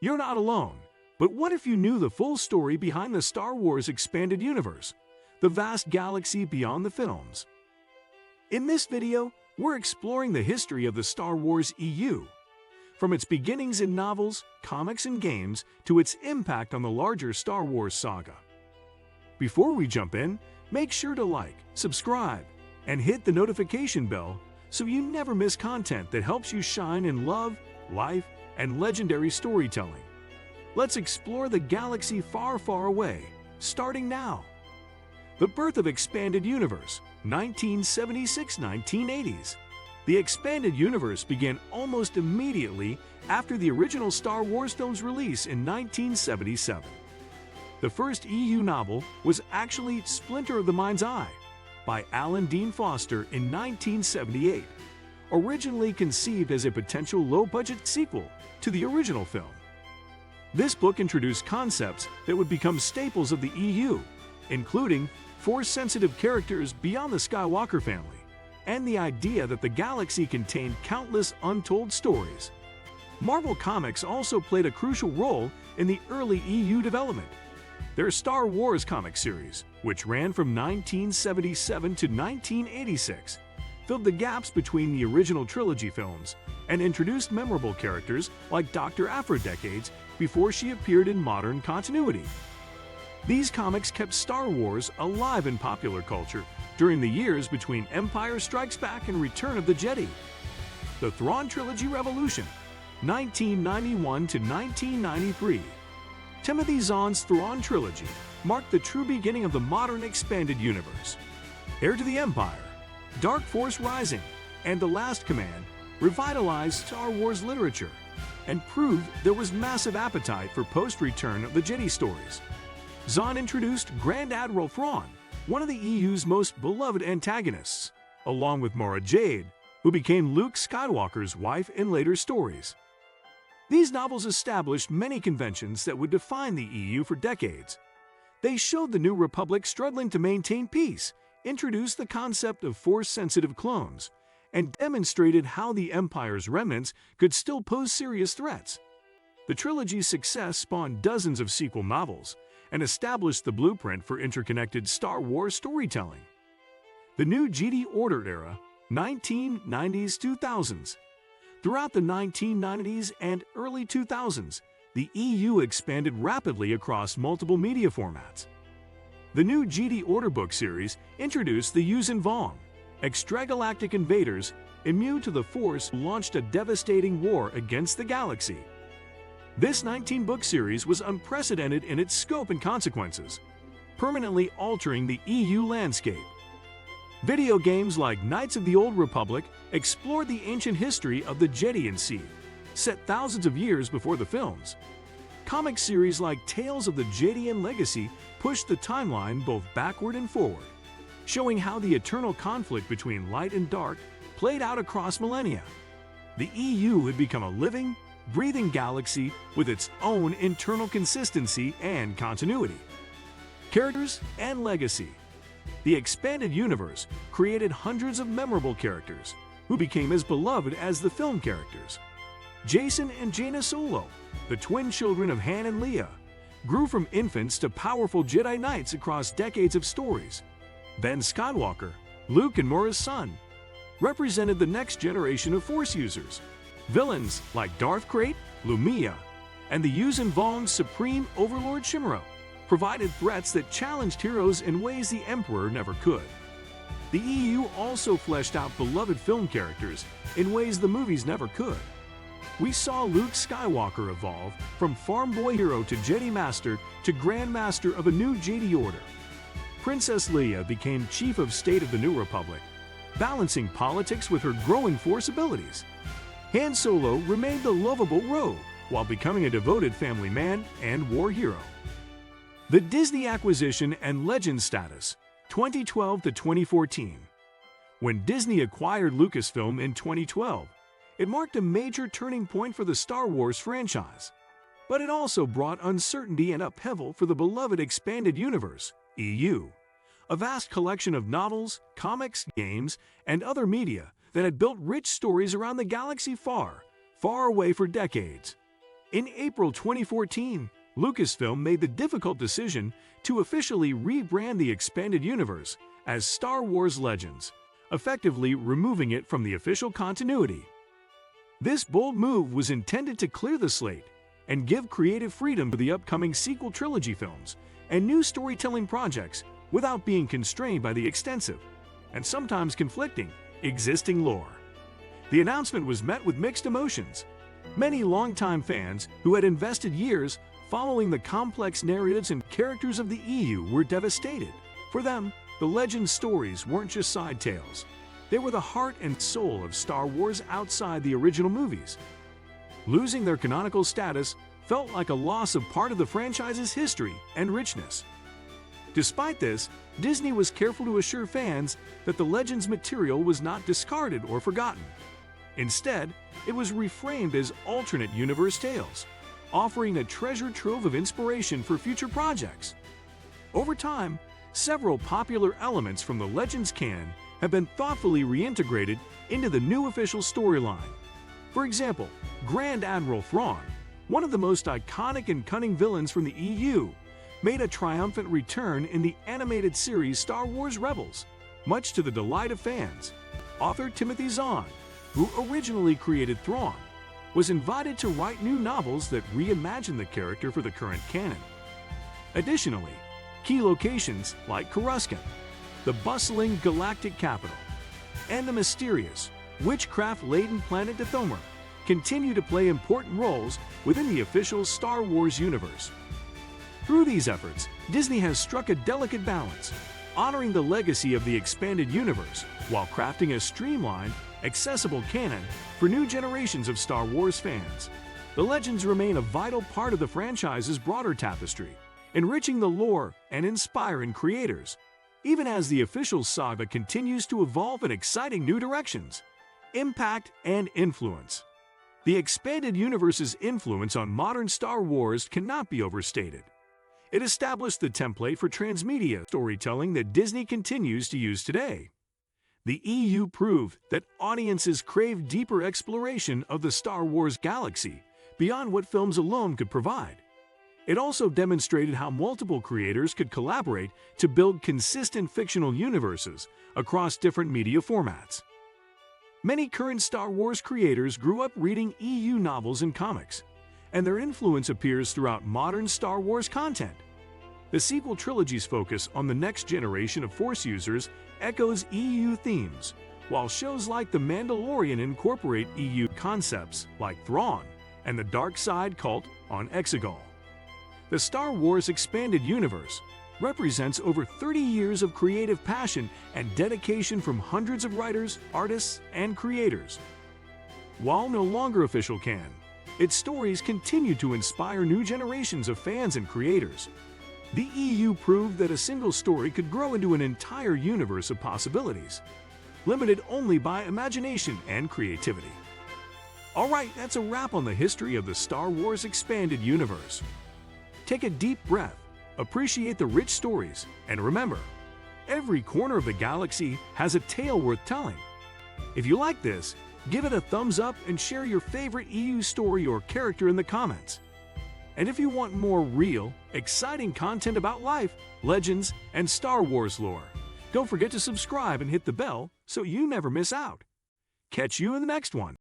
You're not alone. But what if you knew the full story behind the Star Wars expanded universe, the vast galaxy beyond the films? In this video, we're exploring the history of the Star Wars EU, from its beginnings in novels, comics, and games to its impact on the larger Star Wars saga. Before we jump in, make sure to like, subscribe, and hit the notification bell so you never miss content that helps you shine in love, life, and legendary storytelling. Let's explore the galaxy far, far away, starting now. The birth of expanded universe, 1976-1980s. The expanded universe began almost immediately after the original Star Wars film's release in 1977. The first EU novel was actually Splinter of the Mind's Eye by Alan Dean Foster in 1978, originally conceived as a potential low-budget sequel to the original film. This book introduced concepts that would become staples of the EU, including Force-sensitive characters beyond the Skywalker family, and the idea that the galaxy contained countless untold stories. Marvel Comics also played a crucial role in the early EU development. Their Star Wars comic series, which ran from 1977 to 1986, filled the gaps between the original trilogy films and introduced memorable characters like Dr. Aphra decades before she appeared in modern continuity. These comics kept Star Wars alive in popular culture during the years between Empire Strikes Back and Return of the Jedi. The Thrawn Trilogy Revolution, 1991 to 1993. Timothy Zahn's Thrawn Trilogy marked the true beginning of the modern expanded universe. Heir to the Empire, Dark Force Rising, and The Last Command revitalized Star Wars literature and proved there was massive appetite for post-Return of the Jedi stories. Zahn introduced Grand Admiral Thrawn, one of the EU's most beloved antagonists, along with Mara Jade, who became Luke Skywalker's wife in later stories. These novels established many conventions that would define the EU for decades. They showed the New Republic struggling to maintain peace, introduced the concept of Force-sensitive clones, and demonstrated how the Empire's remnants could still pose serious threats. The trilogy's success spawned dozens of sequel novels and established the blueprint for interconnected Star Wars storytelling. The New Jedi Order era, 1990s-2000s. Throughout the 1990s and early 2000s, the EU expanded rapidly across multiple media formats. The New Jedi Order book series introduced the Yuuzhan Vong, extragalactic invaders immune to the Force who launched a devastating war against the galaxy. This 19-book series was unprecedented in its scope and consequences, permanently altering the EU landscape. Video games like Knights of the Old Republic explored the ancient history of the Jedi and Sith, set thousands of years before the films. Comic series like Tales of the Jedi and Legacy pushed the timeline both backward and forward, showing how the eternal conflict between light and dark played out across millennia. The EU had become a living, breathing galaxy with its own internal consistency and continuity. Characters and legacy. The expanded universe created hundreds of memorable characters who became as beloved as the film characters. Jacen and Jaina Solo, the twin children of Han and Leia, grew from infants to powerful Jedi Knights across decades of stories. Ben Skywalker, Luke and Mara's son, represented the next generation of Force users. Villains like Darth Krayt, Lumia, and the Yuuzhan Vong's Supreme Overlord Shimura provided threats that challenged heroes in ways the Emperor never could. The EU also fleshed out beloved film characters in ways the movies never could. We saw Luke Skywalker evolve from farm boy hero to Jedi Master to Grand Master of a new Jedi Order. Princess Leia became Chief of State of the New Republic, balancing politics with her growing Force abilities. Han Solo remained the lovable rogue while becoming a devoted family man and war hero. The Disney acquisition and legend status, 2012 to 2014. When Disney acquired Lucasfilm in 2012, it marked a major turning point for the Star Wars franchise. But it also brought uncertainty and upheaval for the beloved expanded universe, EU, a vast collection of novels, comics, games, and other media that had built rich stories around the galaxy far, far away for decades. In April 2014, Lucasfilm made the difficult decision to officially rebrand the expanded universe as Star Wars Legends, effectively removing it from the official continuity. This bold move was intended to clear the slate and give creative freedom to the upcoming sequel trilogy films and new storytelling projects without being constrained by the extensive, and sometimes conflicting, existing lore. The announcement was met with mixed emotions. Many longtime fans who had invested years following the complex narratives and characters of the EU were devastated. For them, the Legends stories weren't just side tales. They were the heart and soul of Star Wars outside the original movies. Losing their canonical status felt like a loss of part of the franchise's history and richness. Despite this, Disney was careful to assure fans that the Legends material was not discarded or forgotten. Instead, it was reframed as alternate universe tales, offering a treasure trove of inspiration for future projects. Over time, several popular elements from the Legends canon have been thoughtfully reintegrated into the new official storyline. For example, Grand Admiral Thrawn, one of the most iconic and cunning villains from the EU, made a triumphant return in the animated series Star Wars Rebels, much to the delight of fans. Author Timothy Zahn, who originally created Thrawn, was invited to write new novels that reimagine the character for the current canon. Additionally, key locations like Coruscant, the bustling galactic capital, and the mysterious, witchcraft-laden planet Dathomir continue to play important roles within the official Star Wars universe. Through these efforts, Disney has struck a delicate balance, honoring the legacy of the expanded universe while crafting a streamlined, accessible canon for new generations of Star Wars fans. The Legends remain a vital part of the franchise's broader tapestry, enriching the lore and inspiring creators, even as the official saga continues to evolve in exciting new directions. Impact and influence. The expanded universe's influence on modern Star Wars cannot be overstated. It established the template for transmedia storytelling that Disney continues to use today. The EU proved that audiences crave deeper exploration of the Star Wars galaxy beyond what films alone could provide. It also demonstrated how multiple creators could collaborate to build consistent fictional universes across different media formats. Many current Star Wars creators grew up reading EU novels and comics, and their influence appears throughout modern Star Wars content. The sequel trilogy's focus on the next generation of Force users echoes EU themes, while shows like The Mandalorian incorporate EU concepts like Thrawn and the dark side cult on Exegol. The Star Wars Expanded Universe represents over 30 years of creative passion and dedication from hundreds of writers, artists, and creators. While no longer official canon, its stories continue to inspire new generations of fans and creators. The EU proved that a single story could grow into an entire universe of possibilities, limited only by imagination and creativity. Alright, that's a wrap on the history of the Star Wars Expanded Universe. Take a deep breath, appreciate the rich stories, and remember, every corner of the galaxy has a tale worth telling. If you like this, give it a thumbs up and share your favorite EU story or character in the comments. And if you want more real, exciting content about life, legends, and Star Wars lore, don't forget to subscribe and hit the bell so you never miss out. Catch you in the next one.